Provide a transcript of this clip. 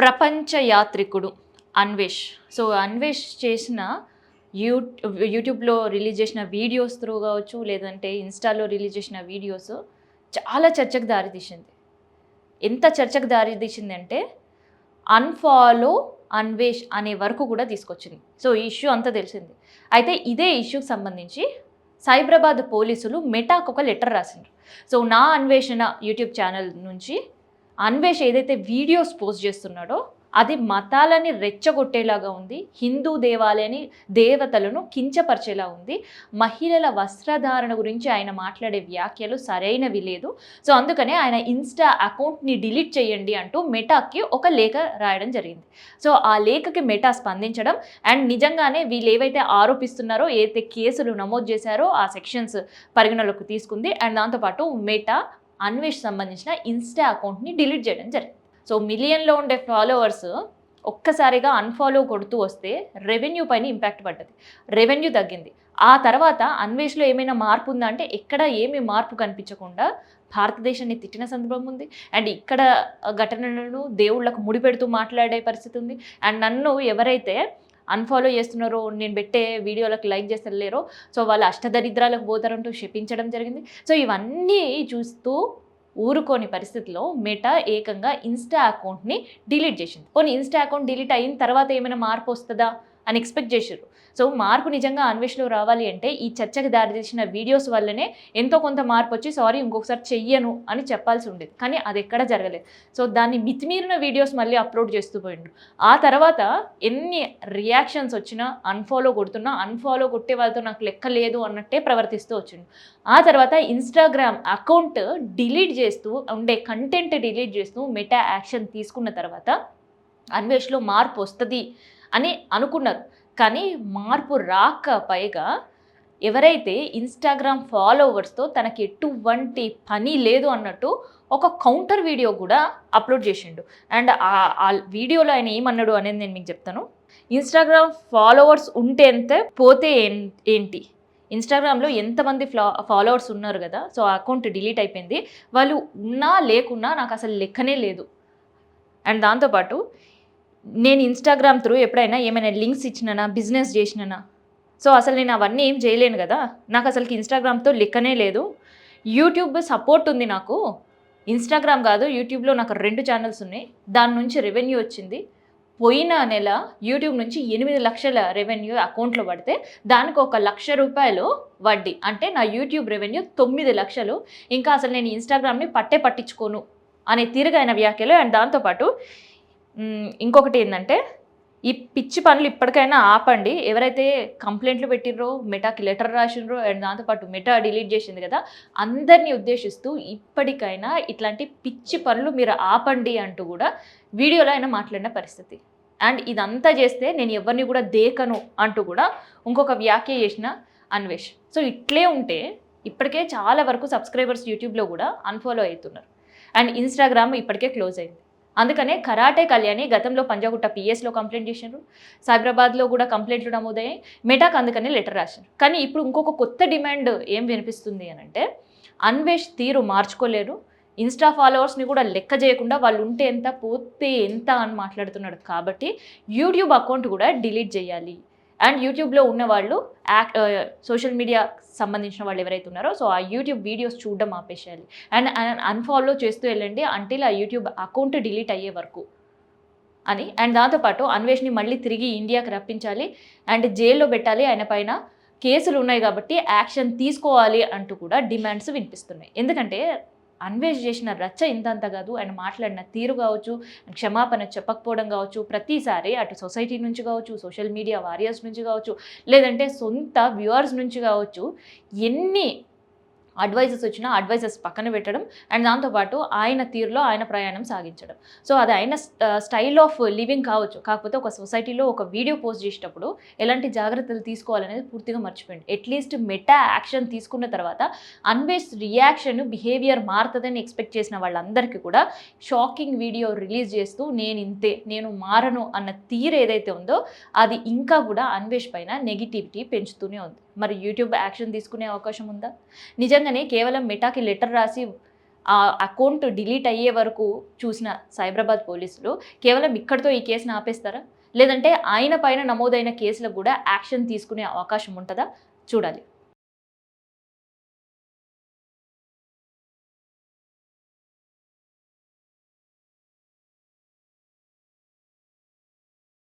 ప్రపంచ యాత్రికుడు అన్వేష్. సో, అన్వేష్ చేసిన యూట్యూబ్‌లో రిలీజ్ చేసిన వీడియోస్ త్రూ కావచ్చు, లేదంటే ఇన్‌స్టాలో రిలీజ్ చేసిన వీడియోస్ చాలా చర్చకు దారితీసింది. ఎంత చర్చకు దారితీసిందంటే, అన్‌ఫాలో అన్వేష్ అనే వరకు కూడా తీసుకొచ్చింది. సో, ఈ ఇష్యూ అంతా తెలిసింది. అయితే ఇదే ఇష్యూకి సంబంధించి సైబరాబాద్ పోలీసులు మెటాకు ఒక లెటర్ రాసిండ్రు. సో, నా అన్వేషణ యూట్యూబ్ ఛానల్ నుంచి అన్వేష్ ఏదైతే వీడియోస్ పోస్ట్ చేస్తున్నాడో అది మతాలని రెచ్చగొట్టేలాగా ఉంది, హిందూ దేవతలను కించపరిచేలా ఉంది, మహిళల వస్త్రధారణ గురించి ఆయన మాట్లాడే వ్యాఖ్యలు సరైనవి లేదు. సో అందుకనే ఆయన ఇన్స్టా అకౌంట్ని డిలీట్ చేయండి అంటూ మెటాకి ఒక లేఖ రాయడం జరిగింది. సో ఆ లేఖకి మెటా స్పందించడం అండ్ నిజంగానే వీళ్ళు ఏవైతే ఆరోపిస్తున్నారో, ఏదైతే కేసులు నమోదు చేశారో ఆ సెక్షన్స్ పరిగణలోకి తీసుకుంది. అండ్ దాంతోపాటు మెటా అన్వేష్ సంబంధించిన ఇన్స్టా అకౌంట్ని డిలీట్ చేయడం జరిగింది. సో మిలియన్లో ఉండే ఫాలోవర్స్ ఒక్కసారిగా అన్ఫాలో కొడుతూ వస్తే రెవెన్యూ పైన ఇంపాక్ట్ పడ్డది, రెవెన్యూ తగ్గింది. ఆ తర్వాత అన్వేష్లో ఏమైనా మార్పు ఉందా అంటే ఎక్కడ ఏమీ మార్పు కనిపించకుండా భారతదేశాన్ని తిట్టిన సందర్భం ఉంది. అండ్ ఇక్కడ ఘటనలను దేవుళ్లకు ముడిపెడుతూ మాట్లాడే పరిస్థితి ఉంది. అండ్ నన్ను ఎవరైతే అన్ఫాలో చేస్తున్నారో, నేను పెట్టే వీడియోలకు లైక్ చేస్తలేరో, సో వాళ్ళు అష్టదరిద్రాలకు పోతారంటూ శపించడం జరిగింది. సో ఇవన్నీ చూస్తూ ఊరుకోని పరిస్థితిలో మెటా ఏకంగా ఇన్స్టా అకౌంట్ని డిలీట్ చేసింది. కొన్ని ఇన్స్టా అకౌంట్ డిలీట్ అయిన తర్వాత ఏమైనా మార్పు వస్తుందా అని ఎక్స్పెక్ట్ చేశారు. సో మార్పు నిజంగా అన్వేషణలో రావాలి అంటే ఈ చర్చకు దారితీసిన వీడియోస్ వల్లనే ఎంతో కొంత మార్పు వచ్చి సారీ ఇంకొకసారి చెయ్యను అని చెప్పాల్సి ఉండేది. కానీ అది ఎక్కడ జరగలేదు. సో దాన్ని మితిమీరిన వీడియోస్ మళ్ళీ అప్లోడ్ చేస్తూ పోయిండు. ఆ తర్వాత ఎన్ని రియాక్షన్స్ వచ్చినా అన్ఫాలో కొడుతున్నా, అన్ఫాలో కొట్టే వాళ్ళతో నాకు లెక్క లేదు అన్నట్టే ప్రవర్తిస్తూ వచ్చిండు. ఆ తర్వాత ఇన్స్టాగ్రామ్ అకౌంట్ డిలీట్ చేస్తూ ఉండే కంటెంట్ డిలీట్ చేస్తూ మెటా యాక్షన్ తీసుకున్న తర్వాత అన్వేష్లో మార్పు వస్తుంది అని అనుకున్నారు. కానీ మార్పు రాక పైగా ఎవరైతే ఇన్స్టాగ్రామ్ ఫాలోవర్స్తో తనకి ఎటువంటి పని లేదు అన్నట్టు ఒక కౌంటర్ వీడియో కూడా అప్లోడ్ చేసిండు. అండ్ ఆ వీడియోలో ఆయన ఏమన్నాడు అనేది నేను మీకు చెప్తాను. ఇన్స్టాగ్రామ్ ఫాలోవర్స్ ఉంటే ఎంత, పోతే ఏంటి, ఇన్స్టాగ్రామ్లో ఎంతమంది ఫాలోవర్స్ ఉన్నారు కదా, సో ఆ అకౌంట్ డిలీట్ అయిపోయింది, వాళ్ళు ఉన్నా లేకున్నా నాకు అసలు లెక్కనే లేదు. అండ్ దాంతోపాటు నేను ఇన్స్టాగ్రామ్ త్రూ ఎప్పుడైనా ఏమైనా లింక్స్ ఇచ్చినానా, బిజినెస్ చేసినానా, సో అసలు నేను అవన్నీ ఏం చేయలేను కదా, నాకు అసలుకి ఇన్స్టాగ్రామ్తో లెక్కనే లేదు. యూట్యూబ్ సపోర్ట్ ఉంది నాకు, ఇన్స్టాగ్రామ్ కాదు యూట్యూబ్లో నాకు 2 ఛానల్స్ ఉన్నాయి, దాని నుంచి రెవెన్యూ వచ్చింది. పోయిన నెల యూట్యూబ్ నుంచి 8 లక్షల రెవెన్యూ అకౌంట్లో పడితే దానికి 1 లక్ష రూపాయలు వడ్డీ, అంటే నా యూట్యూబ్ రెవెన్యూ 9 లక్షలు. ఇంకా అసలు నేను ఇన్స్టాగ్రామ్ని పట్టించుకోను అనే తీరుగైన వ్యాఖ్యలు. అండ్ దాంతోపాటు ఇంకొకటి ఏంటంటే, ఈ పిచ్చి పనులు ఇప్పటికైనా ఆపండి. ఎవరైతే కంప్లైంట్లు పెట్టిర్రో, మెటాకి లెటర్ రాసిండ్రో, అండ్ దాంతోపాటు మెటా డిలీట్ చేసింది కదా, అందరినీ ఉద్దేశిస్తూ ఇప్పటికైనా ఇట్లాంటి పిచ్చి పనులు మీరు ఆపండి అంటూ కూడా వీడియోలో ఆయన మాట్లాడిన పరిస్థితి. అండ్ ఇదంతా చేస్తే నేను ఎవరిని కూడా దేకను అంటూ కూడా ఇంకొక వ్యాఖ్య చేసిన అన్వేష్. సో ఇట్లే ఉంటే ఇప్పటికే చాలా వరకు సబ్స్క్రైబర్స్ యూట్యూబ్లో కూడా అన్ఫాలో అవుతున్నారు. అండ్ ఇన్స్టాగ్రామ్ ఇప్పటికే క్లోజ్ అయింది. అందుకనే కరాటే కళ్యాణి గతంలో పంజాగుట్ట పిఎస్లో కంప్లైంట్ చేశారు, సైబరాబాద్లో కూడా కంప్లైంట్లు నమోదయ్యాయి, మెటాకు అందుకనే లెటర్ రాశారు. కానీ ఇప్పుడు ఇంకొక కొత్త డిమాండ్ ఏం వినిపిస్తుంది అని అంటే, అన్వేష్ తీరు మార్చుకోలేరు, ఇన్స్టా ఫాలోవర్స్ని కూడా లెక్క చేయకుండా వాళ్ళు ఉంటే ఎంత, పోతే ఎంత అని మాట్లాడుతున్నాడు. కాబట్టి యూట్యూబ్ అకౌంట్ కూడా డిలీట్ చేయాలి. అండ్ యూట్యూబ్లో ఉన్న వాళ్ళు సోషల్ మీడియా సంబంధించిన వాళ్ళు ఎవరైతే ఉన్నారో, సో ఆ యూట్యూబ్ వీడియోస్ చూడడం ఆపేసేయాలి. అండ్ అన్ఫాలో చేస్తూ వెళ్ళండి అంటిల్ ఆ యూట్యూబ్ అకౌంట్ డిలీట్ అయ్యే వరకు అని. అండ్ దాంతోపాటు అన్వేష్ని మళ్ళీ తిరిగి ఇండియాకి రప్పించాలి అండ్ జైల్లో పెట్టాలి, ఆయన పైన కేసులు ఉన్నాయి కాబట్టి యాక్షన్ తీసుకోవాలి అంటూ కూడా డిమాండ్స్ వినిపిస్తున్నాయి. ఎందుకంటే అన్వేష్ చేసిన రచ్చ ఇంతంత కాదు, ఆయన మాట్లాడిన తీరు కావచ్చు, క్షమాపణ చెప్పకపోవడం కావచ్చు, ప్రతిసారి అటు సొసైటీ నుంచి కావచ్చు, సోషల్ మీడియా వారియర్స్ నుంచి కావచ్చు, లేదంటే సొంత వ్యూవర్స్ నుంచి కావచ్చు, ఎన్ని అడ్వైజెస్ వచ్చినా అడ్వైజెస్ పక్కన పెట్టడం అండ్ దాంతోపాటు ఆయన తీరులో ఆయన ప్రయాణం సాగించడం. సో అది ఆయన స్టైల్ ఆఫ్ లివింగ్ కావచ్చు, కాకపోతే ఒక సొసైటీలో ఒక వీడియో పోస్ట్ చేసేటప్పుడు ఎలాంటి జాగ్రత్తలు తీసుకోవాలనేది పూర్తిగా మర్చిపోయింది. అట్లీస్ట్ మెటా యాక్షన్ తీసుకున్న తర్వాత అన్వేష్ రియాక్షన్ బిహేవియర్ మారుతుందని ఎక్స్పెక్ట్ చేసిన వాళ్ళందరికీ కూడా షాకింగ్ వీడియో రిలీజ్ చేస్తూ నేను ఇంతే, నేను మారను అన్న తీరు ఏదైతే ఉందో అది ఇంకా కూడా అన్వేష్ పైన నెగిటివిటీ పెంచుతూనే ఉంది. మరి యూట్యూబ్ యాక్షన్ తీసుకునే అవకాశం ఉందా? నిజంగానే కేవలం మెటాకి లెటర్ రాసి ఆ అకౌంట్ డిలీట్ అయ్యే వరకు చూసిన సైబరాబాద్ పోలీసులు కేవలం ఇక్కడితో ఈ కేసును ఆపేస్తారా? లేదంటే ఆయన పైన నమోదైన కేసులకు కూడా యాక్షన్ తీసుకునే అవకాశం ఉంటుందా? చూడాలి.